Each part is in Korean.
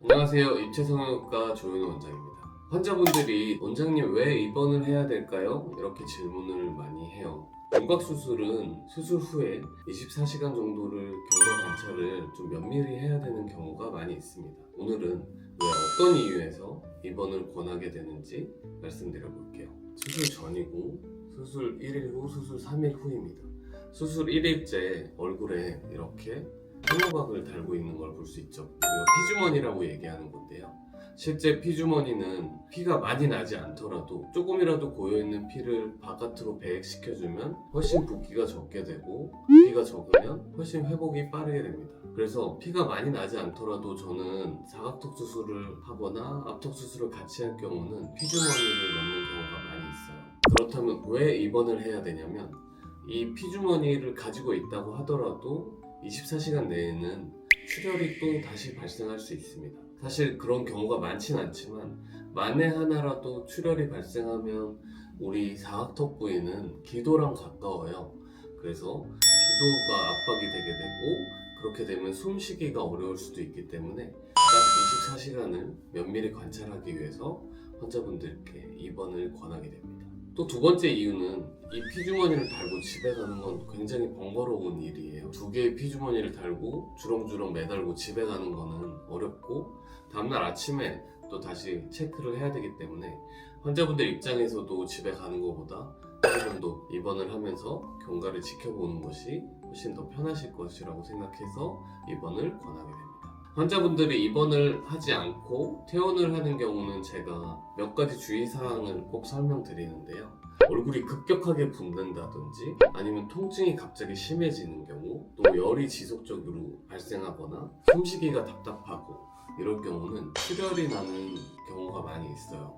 안녕하세요. 입체성형외과 조현우 원장입니다. 환자분들이 원장님 왜 입원을 해야 될까요? 이렇게 질문을 많이 해요. 윤곽수술은 수술 후에 24시간 정도를 경과 관찰을 좀 면밀히 해야 되는 경우가 많이 있습니다. 오늘은 왜 어떤 이유에서 입원을 권하게 되는지 말씀드려 볼게요. 수술 전이고 수술 1일 후, 수술 3일 후입니다. 수술 1일째 얼굴에 이렇게 해모박을 달고 있는 걸 볼 수 있죠. 우리가 피주머니라고 얘기하는 건데요. 실제 피주머니는 피가 많이 나지 않더라도 조금이라도 고여있는 피를 바깥으로 배액시켜주면 훨씬 붓기가 적게 되고, 피가 적으면 훨씬 회복이 빠르게 됩니다. 그래서 피가 많이 나지 않더라도 저는 사각턱 수술을 하거나 앞턱 수술을 같이 할 경우는 피주머니를 넣는 경우가 많이 있어요. 그렇다면 왜 입원을 해야 되냐면, 이 피주머니를 가지고 있다고 하더라도 24시간 내에는 출혈이 또 다시 발생할 수 있습니다. 사실 그런 경우가 많진 않지만 만에 하나라도 출혈이 발생하면 우리 사각턱 부위는 기도랑 가까워요. 그래서 기도가 압박이 되게 되고, 그렇게 되면 숨쉬기가 어려울 수도 있기 때문에 딱 24시간을 면밀히 관찰하기 위해서 환자분들께 입원을 권하게 됩니다. 또 두 번째 이유는 이 피주머니를 달고 집에 가는 건 굉장히 번거로운 일이에요. 두 개의 피주머니를 달고 주렁주렁 매달고 집에 가는 거는 어렵고, 다음날 아침에 또 다시 체크를 해야 되기 때문에 환자분들 입장에서도 집에 가는 것보다 어느 정도 입원을 하면서 경과를 지켜보는 것이 훨씬 더 편하실 것이라고 생각해서 입원을 권하게 됩니다. 환자분들이 입원을 하지 않고 퇴원을 하는 경우는 제가 몇 가지 주의사항을 꼭 설명드리는데요. 얼굴이 급격하게 붓는다든지, 아니면 통증이 갑자기 심해지는 경우, 또 열이 지속적으로 발생하거나 숨쉬기가 답답하고, 이럴 경우는 출혈이 나는 경우가 많이 있어요.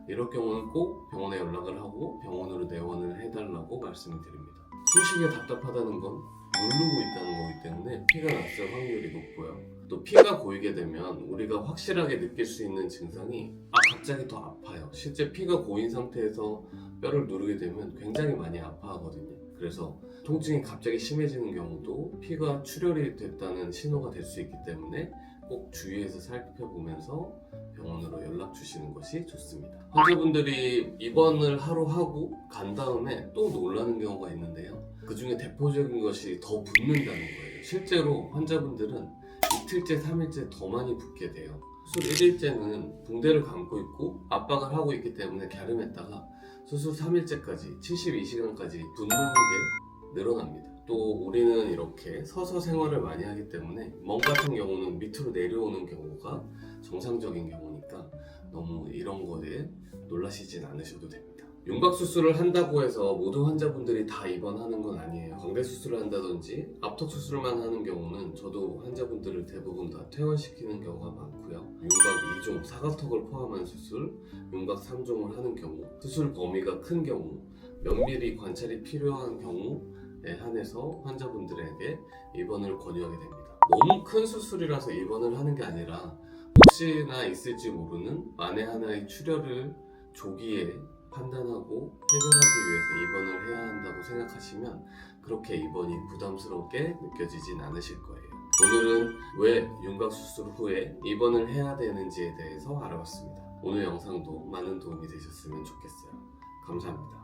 이럴 경우는 꼭 병원에 연락을 하고 병원으로 내원을 해달라고 말씀을 드립니다. 숨쉬기가 답답하다는 건 누르고 있다는 거기 때문에 피가 났을 확률이 높고요. 또 피가 고이게 되면 우리가 확실하게 느낄 수 있는 증상이 갑자기 더 아파요. 실제 피가 고인 상태에서 뼈를 누르게 되면 굉장히 많이 아파하거든요. 그래서 통증이 갑자기 심해지는 경우도 피가 출혈이 됐다는 신호가 될 수 있기 때문에 꼭 주의해서 살펴보면서 병원으로 연락 주시는 것이 좋습니다. 환자분들이 입원을 하루 하고 간 다음에 또 놀라는 경우가 있는데요. 그 중에 대표적인 것이 더 붓는다는 거예요. 실제로 환자분들은 이틀째, 3일째 더 많이 붓게 돼요. 수술 1일째는 붕대를 감고 있고 압박을 하고 있기 때문에 갸름했다가 수술 3일째까지 72시간까지 붓는 게 늘어납니다. 또 우리는 이렇게 서서 생활을 많이 하기 때문에 멍 같은 경우는 밑으로 내려오는 경우가 정상적인 경우니까 너무 이런 거에 놀라시진 않으셔도 됩니다. 윤곽 수술을 한다고 해서 모든 환자분들이 다 입원하는 건 아니에요. 광대 수술을 한다든지 앞턱 수술만 하는 경우는 저도 환자분들을 대부분 다 퇴원시키는 경우가 많고요. 윤곽 2종, 사각턱을 포함한 수술, 윤곽 3종을 하는 경우, 수술 범위가 큰 경우, 면밀히 관찰이 필요한 경우에 한해서 환자분들에게 입원을 권유하게 됩니다. 너무 큰 수술이라서 입원을 하는 게 아니라 혹시나 있을지 모르는 만에 하나의 출혈을 조기에 판단하고 해결하기 위해서 입원을 해야 한다고 생각하시면 그렇게 입원이 부담스럽게 느껴지진 않으실 거예요. 오늘은 왜 윤곽 수술 후에 입원을 해야 되는지에 대해서 알아봤습니다. 오늘 영상도 많은 도움이 되셨으면 좋겠어요. 감사합니다.